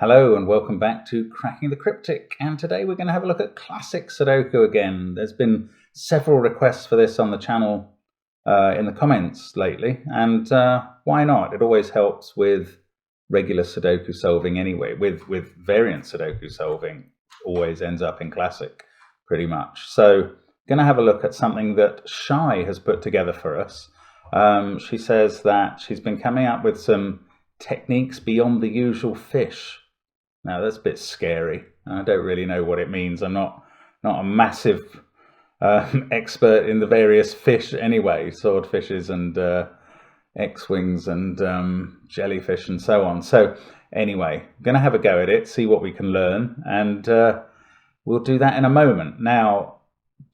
Hello and welcome back to Cracking the Cryptic, and today we're going to have a look at classic Sudoku again. There's been several requests for this on the channel in the comments lately, and why not? It always helps with regular Sudoku solving anyway. With variant Sudoku solving, always ends up in classic pretty much. So going to have a look at something that Shai has put together for us. She says that she's been coming up with some techniques beyond the usual fish. Now that's a bit scary. I don't really know what it means. I'm not a massive expert in the various fish anyway, swordfishes and X-wings and jellyfish and so on. So anyway, I'm going to have a go at it, see what we can learn, and we'll do that in a moment. Now,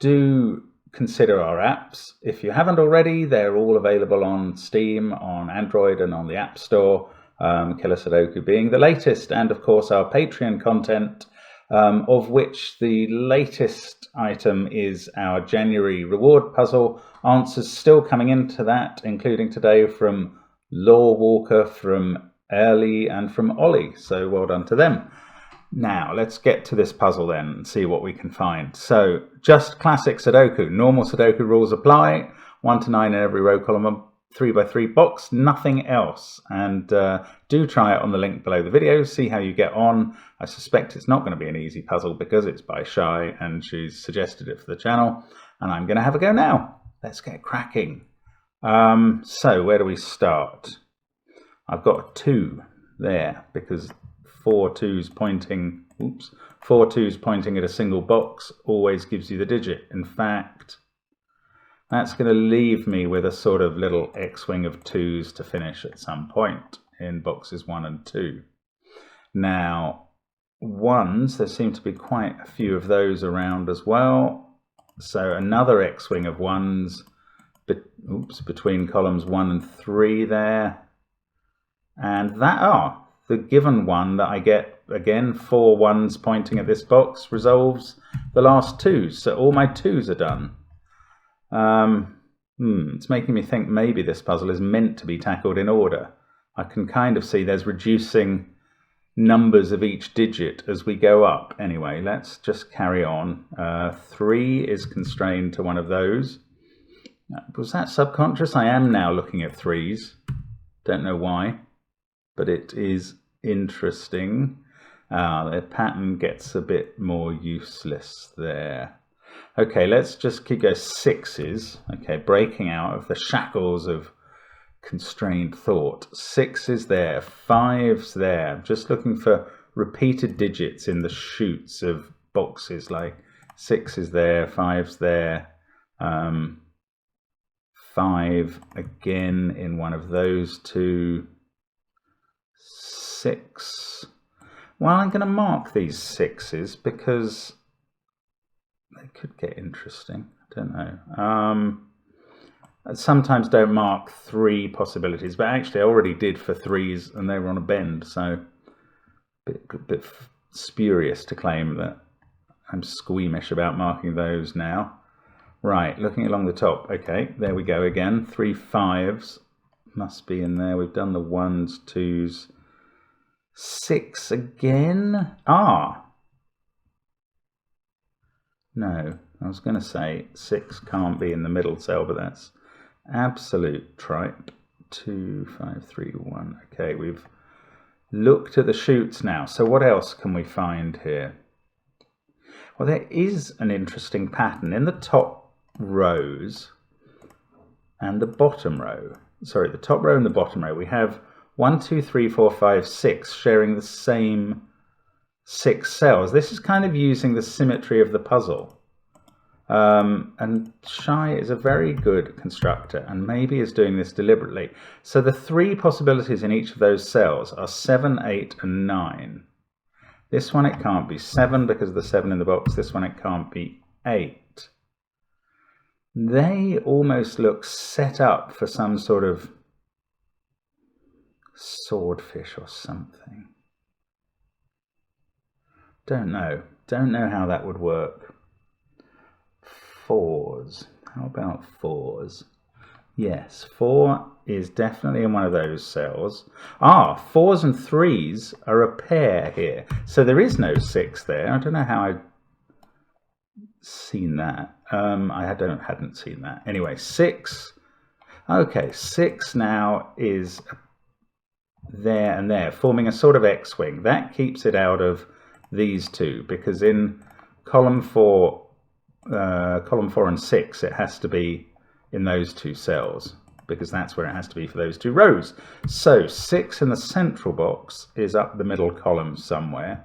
do consider our apps. If you haven't already, they're all available on Steam, on Android, and on the App Store. Killer Sudoku being the latest, and of course our Patreon content, of which the latest item is our January reward puzzle. Answers still coming into that, including today from Law Walker, from Early, and from Ollie, so well done to them. Now let's get to this puzzle then and see what we can find. So just classic Sudoku, normal Sudoku rules apply, 1 to 9 in every row column, 3x3 box, nothing else. And do try it on the link below the video, see how you get on. I suspect it's not going to be an easy puzzle because it's by Shai and she's suggested it for the channel, and I'm going to have a go now. Let's get cracking. So where do we start? I've got a 2 there because 4 twos pointing at a single box always gives you the digit. In fact, that's going to leave me with a sort of little X-wing of 2s to finish at some point in boxes 1 and 2. Now, 1s, there seem to be quite a few of those around as well. So another X-wing of 1s between columns 1 and 3 there. And the given one that I get, again, 4 1s pointing at this box, resolves the last 2s. So all my 2s are done. It's making me think maybe this puzzle is meant to be tackled in order. I can kind of see there's reducing numbers of each digit as we go up. Anyway, let's just carry on. 3 is constrained to one of those. Was that subconscious? I am now looking at 3s. Don't know why, but it is interesting. The pattern gets a bit more useless there. Okay, let's just keep going. 6s. Okay, breaking out of the shackles of constrained thought. 6s there, 5s there. I'm just looking for repeated digits in the chutes of boxes, like 6s there, 5s there, 5 again in one of those 2, 6. Well, I'm going to mark these 6s because they could get interesting. I don't know. I sometimes don't mark 3 possibilities, but actually I already did for 3s and they were on a bend, so a bit spurious to claim that I'm squeamish about marking those now. Right, looking along the top. Okay, there we go again. 3 5s must be in there. We've done the 1s, 2s. 6 again. No, I was going to say 6 can't be in the middle cell, but that's absolute tripe. 2 5 3 1. Okay, we've looked at the chutes now. So what else can we find here? Well, there is an interesting pattern in the top rows and the bottom row. Sorry, the top row and the bottom row. We have 1 2 3 4 5 6 sharing the same 6 cells. This is kind of using the symmetry of the puzzle. And Shai is a very good constructor and maybe is doing this deliberately. So the 3 possibilities in each of those cells are 7, 8, and 9. This one it can't be 7 because of the 7 in the box. This one it can't be 8. They almost look set up for some sort of swordfish or something. Don't know how that would work. 4s. How about 4s? Yes, 4 is definitely in one of those cells. Ah, 4s and 3s are a pair here. So there is no 6 there. I don't know how I've seen that. I hadn't seen that. Anyway, 6. Okay, 6 now is there and there, forming a sort of X-wing. That keeps it out of these two, because in column 4 and 6, it has to be in those two cells, because that's where it has to be for those two rows. So 6 in the central box is up the middle column somewhere.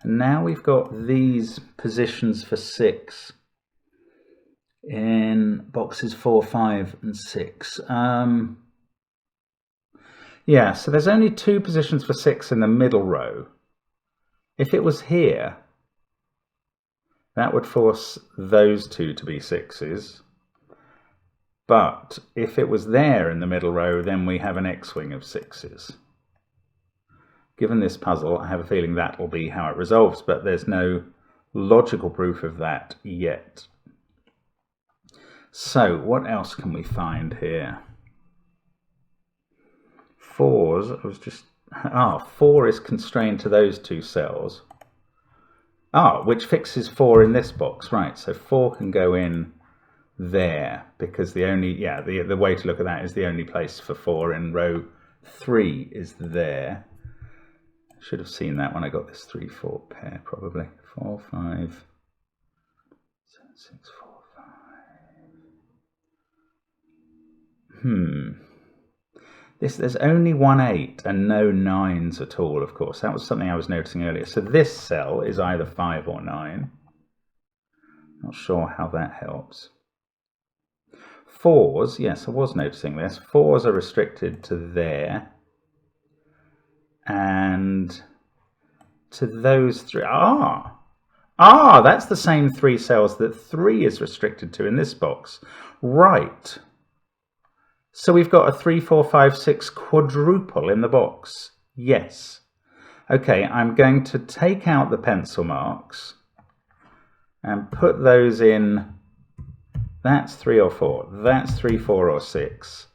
And now we've got these positions for 6 in boxes 4, 5 and 6. Yeah, so there's only 2 positions for 6 in the middle row. If it was here, that would force those 2 to be 6s. But if it was there in the middle row, then we have an X-wing of 6s. Given this puzzle, I have a feeling that will be how it resolves, but there's no logical proof of that yet. So what else can we find here? 4s, 4 is constrained to those 2 cells. Which fixes 4 in this box, right? So 4 can go in there, because the way to look at that is the only place for 4 in row 3 is there. Should have seen that when I got this 3-4 pair, probably. 4, 5, 6, 4, 5. There's only 1 8 and no 9s at all, of course. That was something I was noticing earlier. So this cell is either 5 or 9. Not sure how that helps. 4s, yes, I was noticing this. 4s are restricted to there. And to those 3. That's the same 3 cells that 3 is restricted to in this box. Right. So we've got a 3, 4, 5, 6 quadruple in the box. Yes. Okay, I'm going to take out the pencil marks and put those in. That's 3 or 4. That's 3, 4 or 6.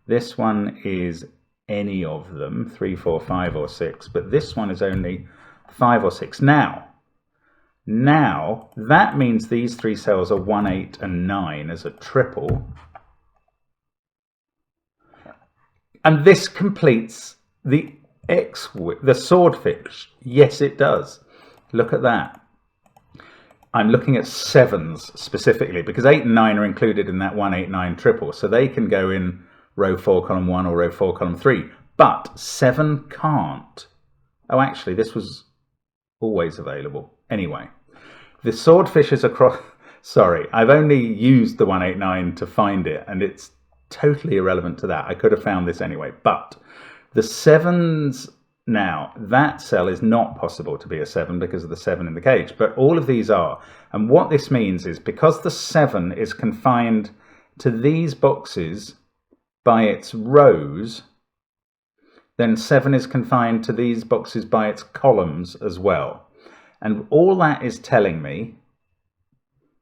This one is any of them, 3, 4, 5 or 6, but this one is only 5 or 6. Now that means these 3 cells are 1, 8 and 9 as a triple. And this completes the swordfish. Yes, it does. Look at that. I'm looking at 7s specifically, because 8 and 9 are included in that 1, 8, 9 triple. So they can go in row 4, column 1 or row 4, column 3. But 7 can't. Oh, actually, this was always available. Anyway, the swordfish is across... Sorry, I've only used the 1, 8, 9 to find it, and it's totally irrelevant to that. I could have found this anyway. But the 7s... Now, that cell is not possible to be a 7 because of the 7 in the cage, but all of these are. And what this means is, because the 7 is confined to these boxes by its rows, then 7 is confined to these boxes by its columns as well. And all that is telling me,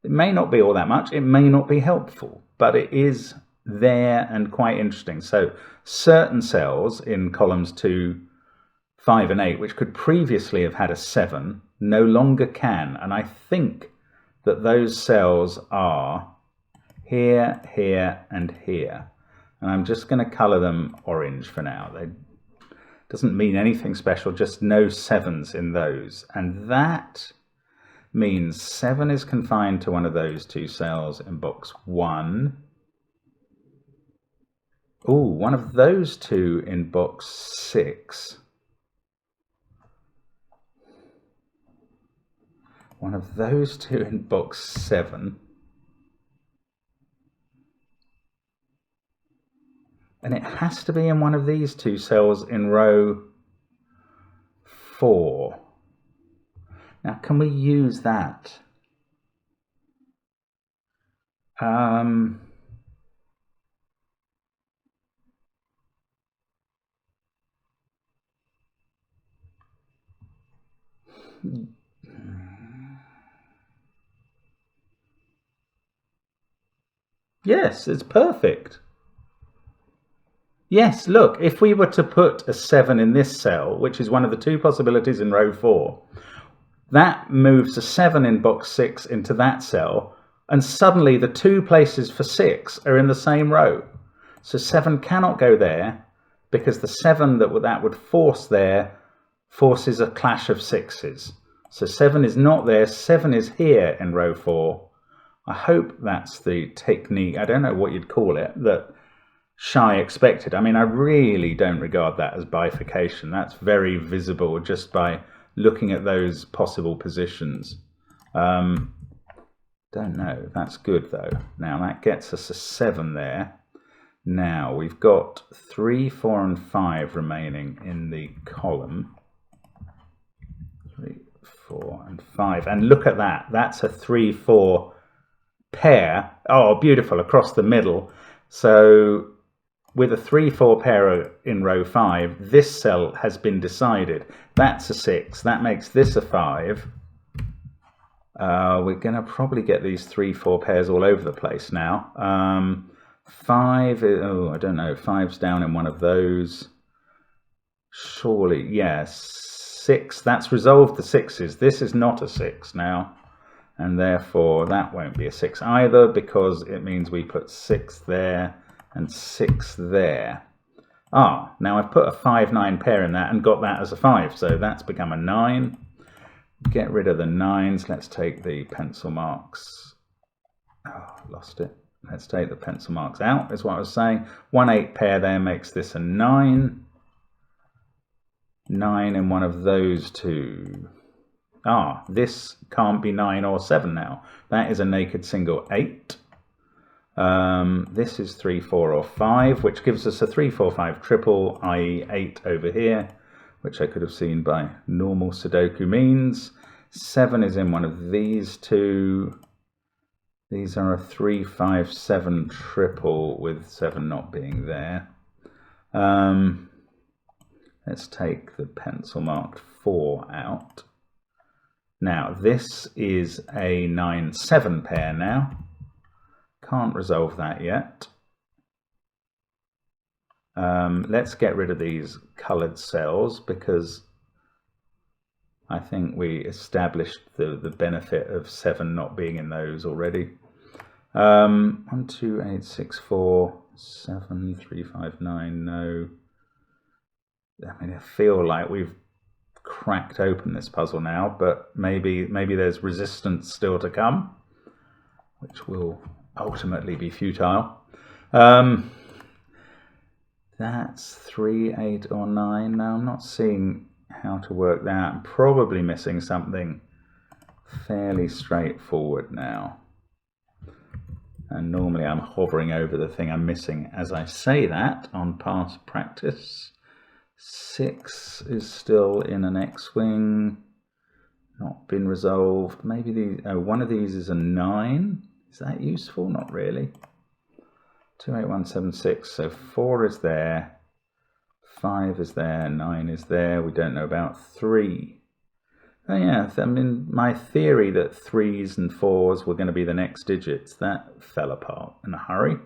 it may not be all that much, it may not be helpful, but it is there and quite interesting. So certain cells in columns 2, 5 and 8, which could previously have had a 7, no longer can. And I think that those cells are here, here, and here. And I'm just going to colour them orange for now. They doesn't mean anything special, just no 7s in those. And that means 7 is confined to one of those 2 cells in box 1. One of those 2 in box 6. One of those 2 in box 7. And it has to be in one of these 2 cells in row 4. Now, can we use that? Yes, it's perfect. Yes, look, if we were to put a 7 in this cell, which is one of the two possibilities in row 4, that moves a 7 in box 6 into that cell, and suddenly the two places for 6 are in the same row. So 7 cannot go there, because the 7 that would force there forces a clash of 6s. So 7 is not there, 7 is here in row 4. I hope that's the technique, I don't know what you'd call it, that Shy expected. I mean, I really don't regard that as bifurcation. That's very visible just by looking at those possible positions. Don't know. That's good though. Now that gets us a 7 there. Now we've got 3, 4 and 5 remaining in the column. 3, 4 and 5. And look at that. That's a 3, 4 pair. Oh, beautiful, across the middle. So with a 3, 4 pair in row 5, this cell has been decided. That's a 6. That makes this a 5. We're going to probably get these 3, 4 pairs all over the place now. 5, oh, I don't know. 5's down in one of those. Surely, yes. 6, that's resolved the 6s. This is not a 6 now. And therefore, that won't be a 6 either, because it means we put 6 there and 6 there. Ah, now I've put a 5, 9 pair in that and got that as a 5, so that's become a 9. Get rid of the 9s. Let's take the pencil marks. Oh, lost it. Let's take the pencil marks out, is what I was saying. 1, 8 pair there makes this a 9. 9 in one of those two. Ah, this can't be 9 or 7 now. That is a naked single 8. This is 3, 4 or 5, which gives us a 3, 4, 5 triple, i.e. 8 over here, which I could have seen by normal Sudoku means. 7 is in one of these two. These are a 3, 5, 7 triple with 7 not being there. Let's take the pencil marked 4 out. Now this is a 9, 7 pair now. Can't resolve that yet. Let's get rid of these coloured cells, because I think we established the benefit of 7 not being in those already. 1, 2, 8, 6, 4, 7, 3, 5, 9, no. I mean, I feel like we've cracked open this puzzle now, but maybe there's resistance still to come, which will ultimately be futile. That's 3, 8 or 9. Now I'm not seeing how to work that. I'm probably missing something fairly straightforward now. And normally I'm hovering over the thing I'm missing as I say that on past practice. 6 is still in an X-wing, not been resolved. Maybe one of these is a 9. Is that useful? Not really. 2, 8, 1, 7, 6. So 4 is there, 5 is there, 9 is there. We don't know about 3. Oh yeah, I mean, my theory that 3s and 4s were going to be the next digits, that fell apart in a hurry.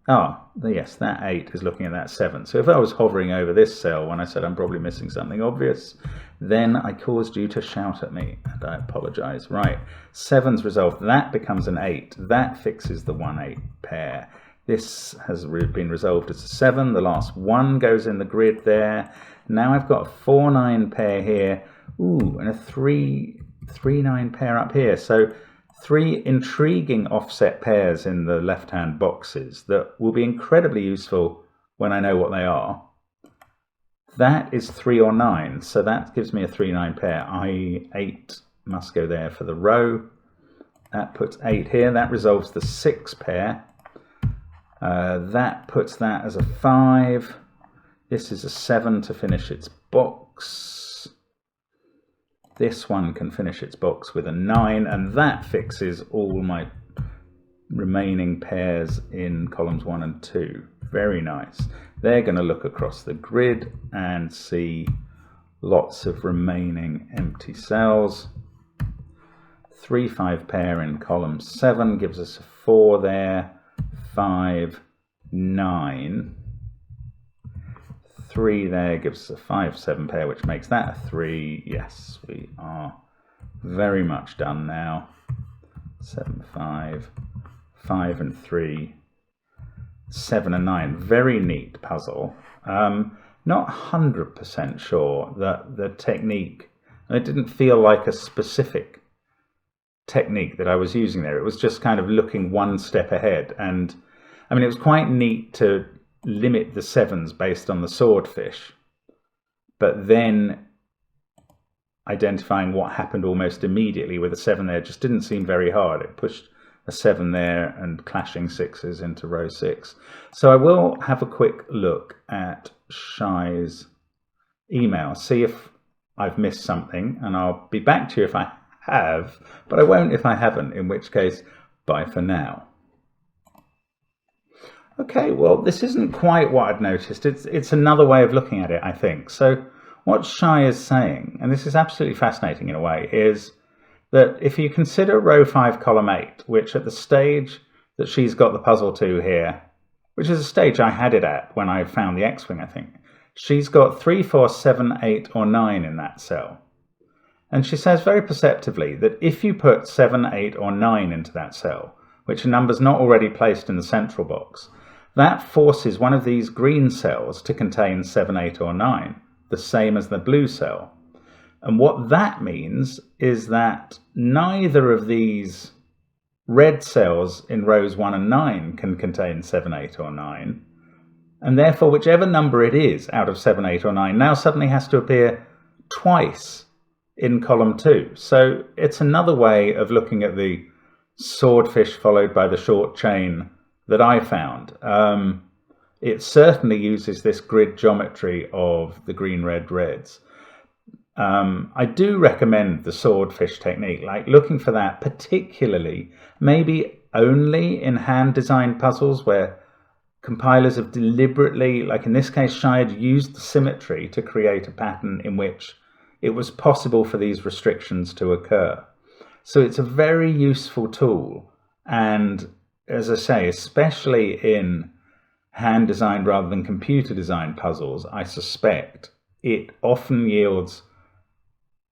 Ah, yes, that 8 is looking at that 7. So if I was hovering over this cell when I said I'm probably missing something obvious, then I caused you to shout at me, and I apologise. Right, 7's resolved. That becomes an 8. That fixes the 1, 8 pair. This has been resolved as a 7. The last 1 goes in the grid there. Now I've got a 4, 9 pair here. Ooh, and a 3, 9 pair up here. So 3 intriguing offset pairs in the left-hand boxes that will be incredibly useful when I know what they are. That is 3 or 9, so that gives me a 3, 9 pair, i.e. 8 must go there for the row. That puts 8 here. That resolves the 6 pair. That puts that as a 5. This is a 7 to finish its box. This one can finish its box with a 9, and that fixes all my remaining pairs in columns 1 and 2. Very nice. They're going to look across the grid and see lots of remaining empty cells. 3, 5 pair in column 7 gives us a 4 there, 5, 9. 3 there gives us a 5-7 pair, which makes that a 3. Yes, we are very much done now. 7, 5, 5 and 3, 7 and 9. Very neat puzzle. Not 100% sure that the technique, it didn't feel like a specific technique that I was using there. It was just kind of looking one step ahead. And I mean, it was quite neat to limit the 7s based on the swordfish, but then identifying what happened almost immediately with a 7 there just didn't seem very hard. It pushed a 7 there and clashing 6s into row 6. So I will have a quick look at Shai's email, see if I've missed something, and I'll be back to you if I have, but I won't if I haven't, in which case, bye for now. Okay, well, this isn't quite what I'd noticed. It's another way of looking at it, I think. So what Shai is saying, and this is absolutely fascinating in a way, is that if you consider row 5, column 8, which at the stage that she's got the puzzle to here, which is a stage I had it at when I found the X-Wing, I think, she's got 3, 4, 7, 8, or 9 in that cell. And she says very perceptively that if you put 7, 8, or 9 into that cell, which are numbers not already placed in the central box, that forces one of these green cells to contain 7, 8, or 9, the same as the blue cell. And what that means is that neither of these red cells in rows 1 and 9 can contain 7, 8, or 9. And therefore, whichever number it is out of 7, 8, or 9 now suddenly has to appear twice in column 2. So it's another way of looking at the swordfish followed by the short chain that I found. It certainly uses this grid geometry of the green, red, reds. I do recommend the swordfish technique, like looking for that particularly, maybe only in hand-designed puzzles where compilers have deliberately, like in this case, Shai had used the symmetry to create a pattern in which it was possible for these restrictions to occur. So it's a very useful tool, and as I say, especially in hand-designed rather than computer-designed puzzles, I suspect it often yields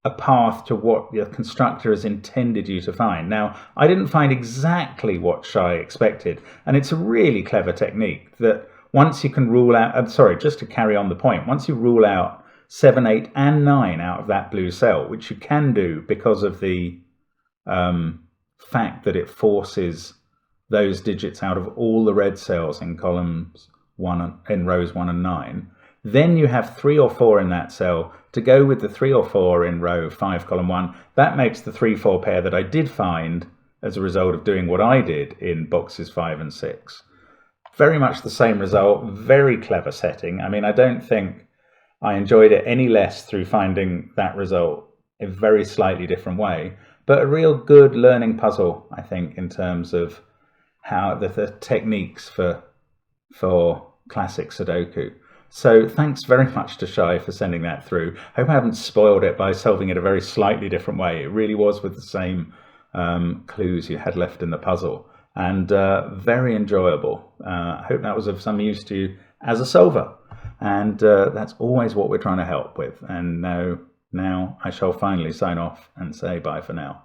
a path to what the constructor has intended you to find. Now, I didn't find exactly what Shai expected, and it's a really clever technique that once you can rule out, just to carry on the point, once you rule out 7, 8, and 9 out of that blue cell, which you can do because of the fact that it forces those digits out of all the red cells in columns 1 in rows 1 and 9, then you have 3 or 4 in that cell to go with the 3 or 4 in row 5, column 1. That makes the 3-4 pair that I did find as a result of doing what I did in boxes 5 and 6. Very much the same result, very clever setting. I mean, I don't think I enjoyed it any less through finding that result in a very slightly different way, but a real good learning puzzle, I think, in terms of how the techniques for classic Sudoku. So thanks very much to Shai for sending that through. Hope I haven't spoiled it by solving it a very slightly different way. It really was with the same clues you had left in the puzzle, and very enjoyable. I hope that was of some use to you as a solver, and that's always what we're trying to help with. And now I shall finally sign off and say bye for now.